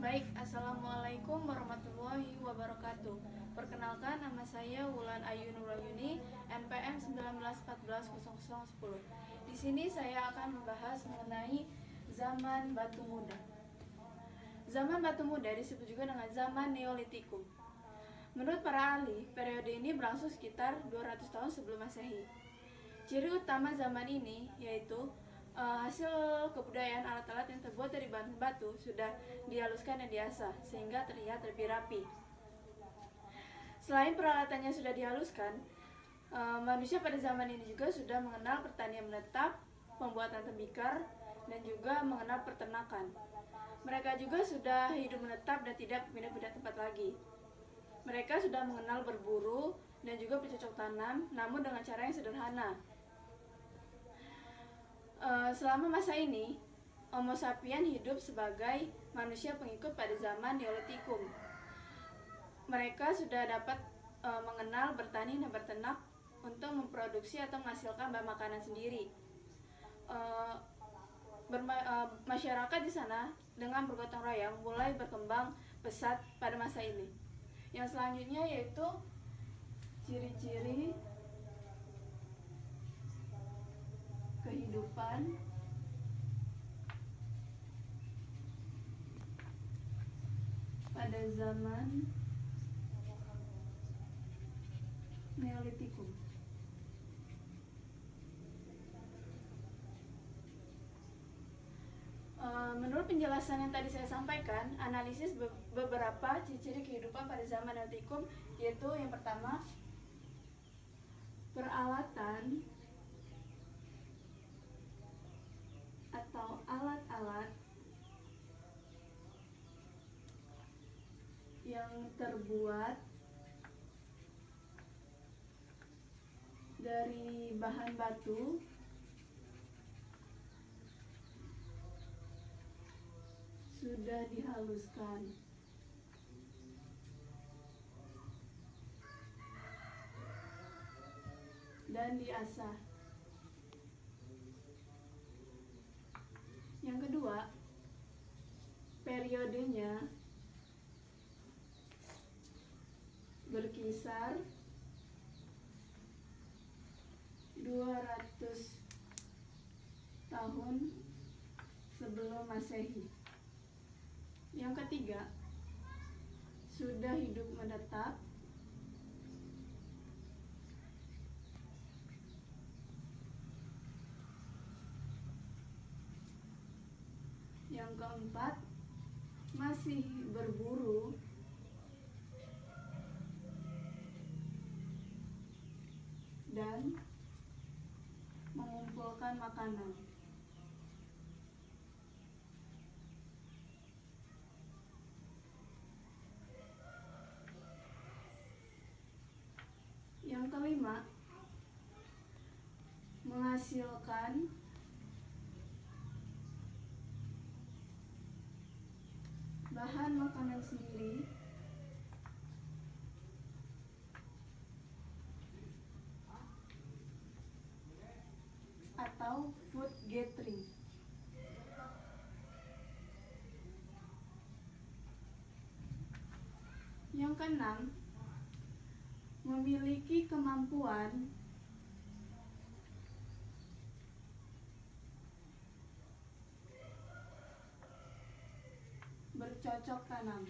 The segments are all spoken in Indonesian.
Baik, Assalamualaikum warahmatullahi wabarakatuh. Perkenalkan, nama saya Wulan Ayu Nurayuni, NPM 19140010. Di sini saya akan membahas mengenai zaman Batu Muda. Zaman Batu Muda disebut juga dengan zaman Neolitikum. Menurut para ahli, periode ini berlangsung sekitar 200 tahun sebelum Masehi. Ciri utama zaman ini yaitu hasil kebudayaan alat-alat yang terbuat dari bahan batu sudah dihaluskan dan diasah sehingga terlihat lebih rapi. Selain peralatannya sudah dihaluskan, manusia pada zaman ini juga sudah mengenal pertanian menetap, pembuatan tembikar, dan juga mengenal peternakan. Mereka juga sudah hidup menetap dan tidak pindah-pindah tempat lagi. Mereka sudah mengenal berburu dan juga bercocok tanam, namun dengan cara yang sederhana. Selama masa ini, Homo sapiens hidup sebagai manusia pengikut pada zaman Neolitikum. Mereka sudah dapat mengenal bertani dan berternak untuk memproduksi atau menghasilkan bahan makanan sendiri. Masyarakat di sana dengan bergotong royong mulai berkembang pesat pada masa ini. Yang selanjutnya yaitu ciri-ciri kehidupan pada zaman Neolitikum. Menurut penjelasan yang tadi saya sampaikan, analisis beberapa ciri-ciri kehidupan pada zaman Neolitikum, yaitu yang pertama, peralatan atau alat-alat yang terbuat dari bahan batu sudah dihaluskan. Dan diasah. Yang kedua, periodenya berkisar 200 tahun sebelum Masehi. Yang ketiga, sudah hidup menetap. Yang keempat, masih berburu. Dan mengumpulkan makanan. Yang kelima, menghasilkan bahan makanan sendiri atau food gathering. Yang keenam, memiliki kemampuan bercocok tanam.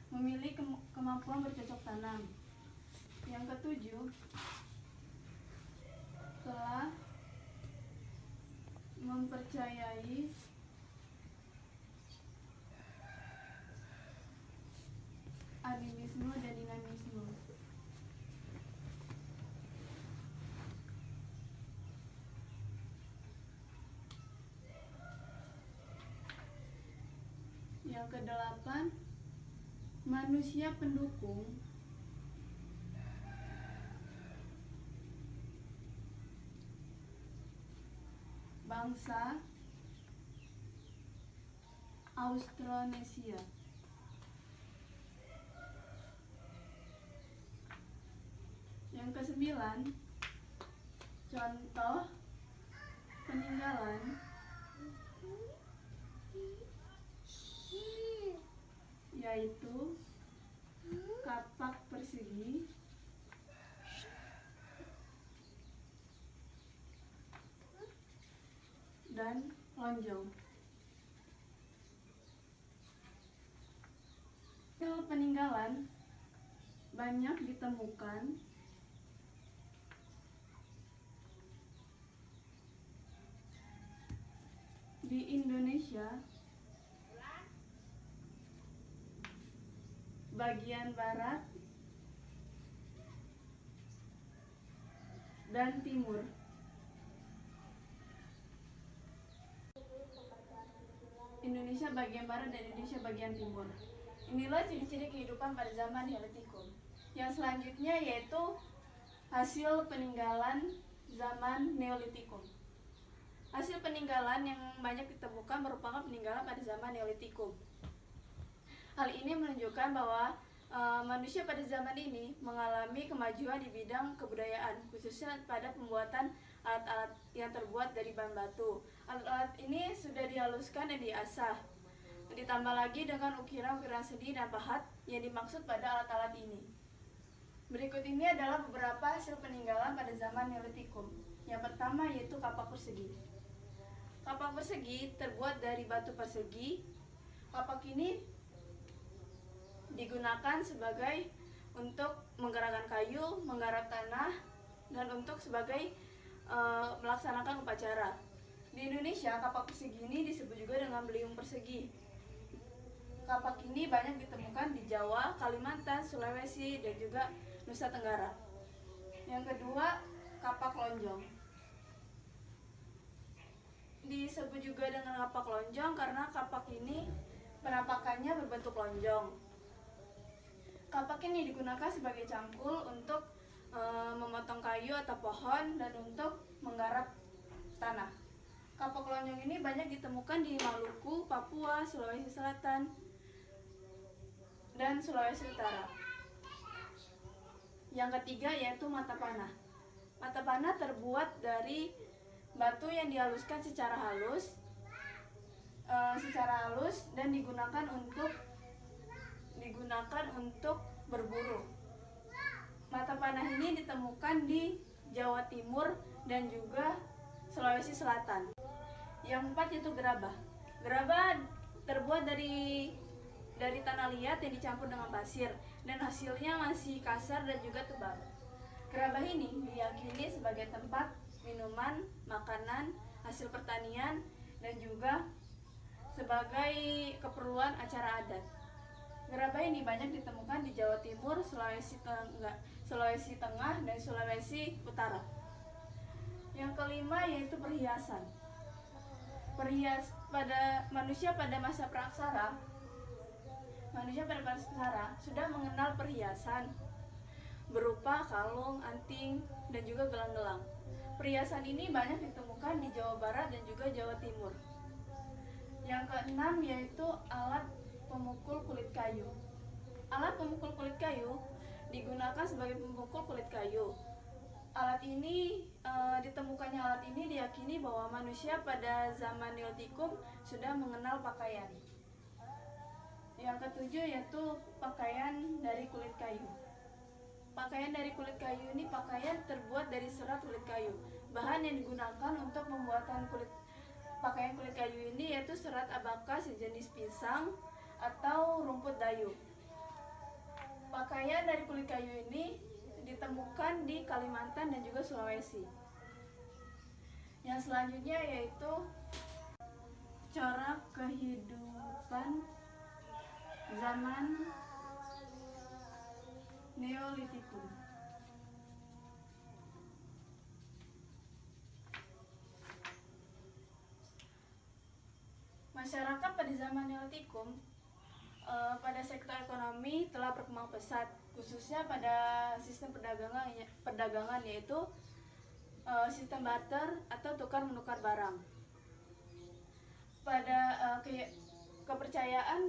Memiliki kemampuan bercocok tanam. Yang ketujuh, telah mempercayai animisme dan dinamisme. Yang kedelapan, manusia pendukung bangsa Austronesia. Yang kesembilan, contoh peninggalan yaitu kapak persegi dan lonjong. Hasil peninggalan banyak ditemukan di Indonesia bagian barat dan timur. Indonesia bagian barat dan Indonesia bagian timur. Inilah ciri-ciri kehidupan pada zaman Neolitikum. Yang selanjutnya yaitu hasil peninggalan zaman Neolitikum. Hasil peninggalan yang banyak ditemukan merupakan peninggalan pada zaman Neolitikum. Hal ini menunjukkan bahwa manusia pada zaman ini mengalami kemajuan di bidang kebudayaan, khususnya pada pembuatan alat-alat yang terbuat dari bahan batu. Alat-alat ini sudah dihaluskan dan diasah. Ditambah lagi dengan ukiran-ukiran seni dan pahat yang dimaksud pada alat-alat ini. Berikut ini adalah beberapa hasil peninggalan pada zaman Neolitikum. Yang pertama yaitu kapak persegi. Kapak persegi terbuat dari batu persegi. Kapak ini digunakan sebagai untuk menggerakkan kayu, menggarap tanah, dan untuk sebagai melaksanakan upacara. Di Indonesia, kapak persegi ini disebut juga dengan beliung persegi. Kapak ini banyak ditemukan di Jawa, Kalimantan, Sulawesi, dan juga Nusa Tenggara. Yang kedua, kapak lonjong. Disebut juga dengan kapak lonjong karena kapak ini penampakannya berbentuk lonjong. Kapak ini digunakan sebagai cangkul untuk memotong kayu atau pohon dan untuk menggarap tanah. Kapak lonjong ini banyak ditemukan di Maluku, Papua, Sulawesi Selatan, dan Sulawesi Utara. Yang ketiga yaitu mata panah. Mata panah terbuat dari batu yang dihaluskan secara halus dan digunakan untuk berburu. Mata panah ini ditemukan di Jawa Timur dan juga Sulawesi Selatan. Yang keempat yaitu gerabah. Gerabah terbuat dari tanah liat yang dicampur dengan pasir dan hasilnya masih kasar dan juga tebal. Gerabah ini diyakini sebagai tempat minuman, makanan, hasil pertanian, dan juga sebagai keperluan acara adat. Gerabah ini banyak ditemukan di Jawa Timur, Sulawesi Tengah, dan Sulawesi Utara. Yang kelima yaitu perhiasan. Manusia pada masa praksara sudah mengenal perhiasan berupa kalung, anting, dan juga gelang-gelang. Perhiasan ini banyak ditemukan di Jawa Barat dan juga Jawa Timur. Yang keenam yaitu alat pemukul kulit kayu. Alat pemukul kulit kayu digunakan sebagai pemukul kulit kayu. Ditemukannya alat ini diyakini bahwa manusia pada zaman Neolitikum sudah mengenal pakaian. Yang ketujuh yaitu pakaian dari kulit kayu. Pakaian dari kulit kayu ini pakaian terbuat dari serat kulit kayu. Bahan yang digunakan untuk pembuatan pakaian kulit kayu ini yaitu serat abaka sejenis pisang atau rumput dayu. Pakaian dari kulit kayu ini ditemukan di Kalimantan dan juga Sulawesi. Yang selanjutnya yaitu corak kehidupan zaman Neolitikum. Masyarakat pada zaman Neolitikum pada sektor ekonomi telah berkembang pesat, khususnya pada sistem perdagangan yaitu sistem barter atau tukar menukar barang. Pada kepercayaan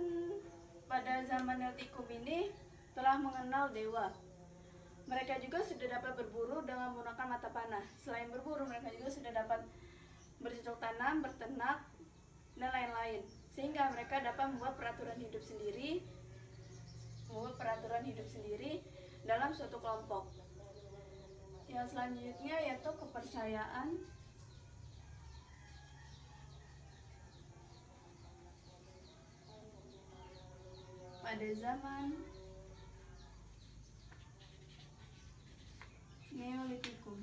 pada zaman Neolitikum ini telah mengenal dewa. Mereka juga sudah dapat berburu dengan menggunakan mata panah. Selain berburu, mereka juga sudah dapat bercocok tanam, berternak, dan lain-lain. sehingga mereka dapat membuat peraturan hidup sendiri dalam suatu kelompok. Yang selanjutnya yaitu kepercayaan pada zaman Neolitikum.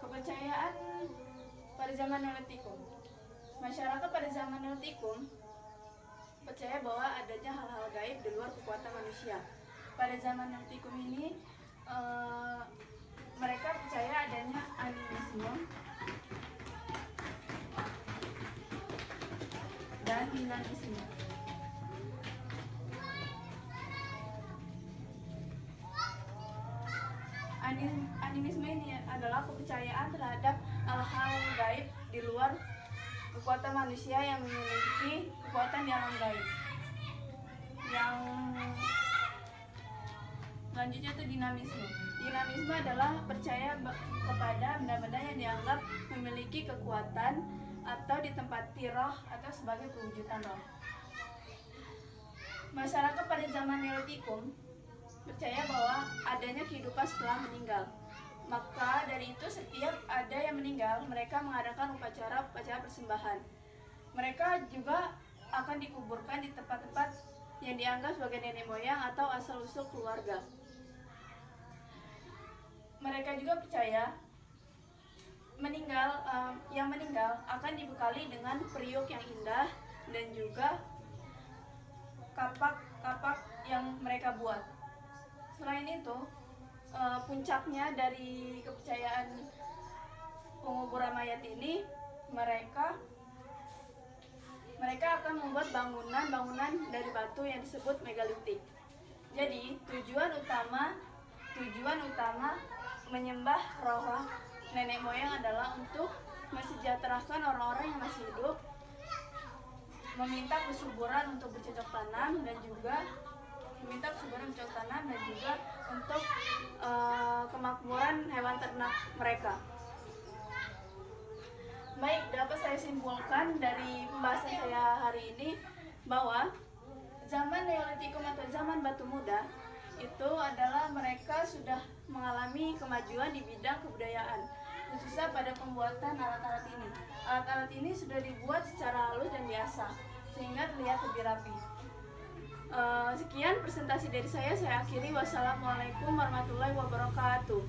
Kepercayaan pada zaman Neolitikum. Masyarakat pada zaman Neolitikum percaya bahwa adanya hal-hal gaib di luar kekuatan manusia. Pada zaman Neolitikum ini mereka percaya adanya animisme dan humanisme. Animisme ini adalah kepercayaan terhadap hal-hal gaib di luar kekuatan manusia yang memiliki kekuatan di alam gaib. Yang selanjutnya itu dinamisme. Dinamisme adalah percaya kepada benda-benda yang dianggap memiliki kekuatan atau ditempati roh atau sebagai perwujudan roh. Masyarakat pada zaman Neolitikum percaya bahwa adanya kehidupan setelah meninggal. Maka dari itu setiap ada yang meninggal, mereka mengadakan upacara persembahan. Mereka juga akan dikuburkan di tempat-tempat yang dianggap sebagai nenek moyang atau asal-usul keluarga. Mereka juga percaya yang meninggal akan dibekali dengan periuk yang indah dan juga kapak-kapak yang mereka buat. Selain itu, puncaknya dari kepercayaan penguburan mayat ini, mereka akan membuat bangunan dari batu yang disebut megalitik. Jadi tujuan utama menyembah roh nenek moyang adalah untuk mensejahterakan orang-orang yang masih hidup, meminta kesuburan untuk bercocok tanam dan juga untuk kemakmuran hewan ternak mereka. Baik, dapat saya simpulkan dari pembahasan saya hari ini bahwa zaman Neolitikum atau zaman Batu Muda itu adalah mereka sudah mengalami kemajuan di bidang kebudayaan, khususnya pada pembuatan alat-alat ini. Alat-alat ini sudah dibuat secara halus dan biasa, sehingga terlihat lebih rapi. Sekian presentasi dari saya akhiri. Wassalamualaikum warahmatullahi wabarakatuh.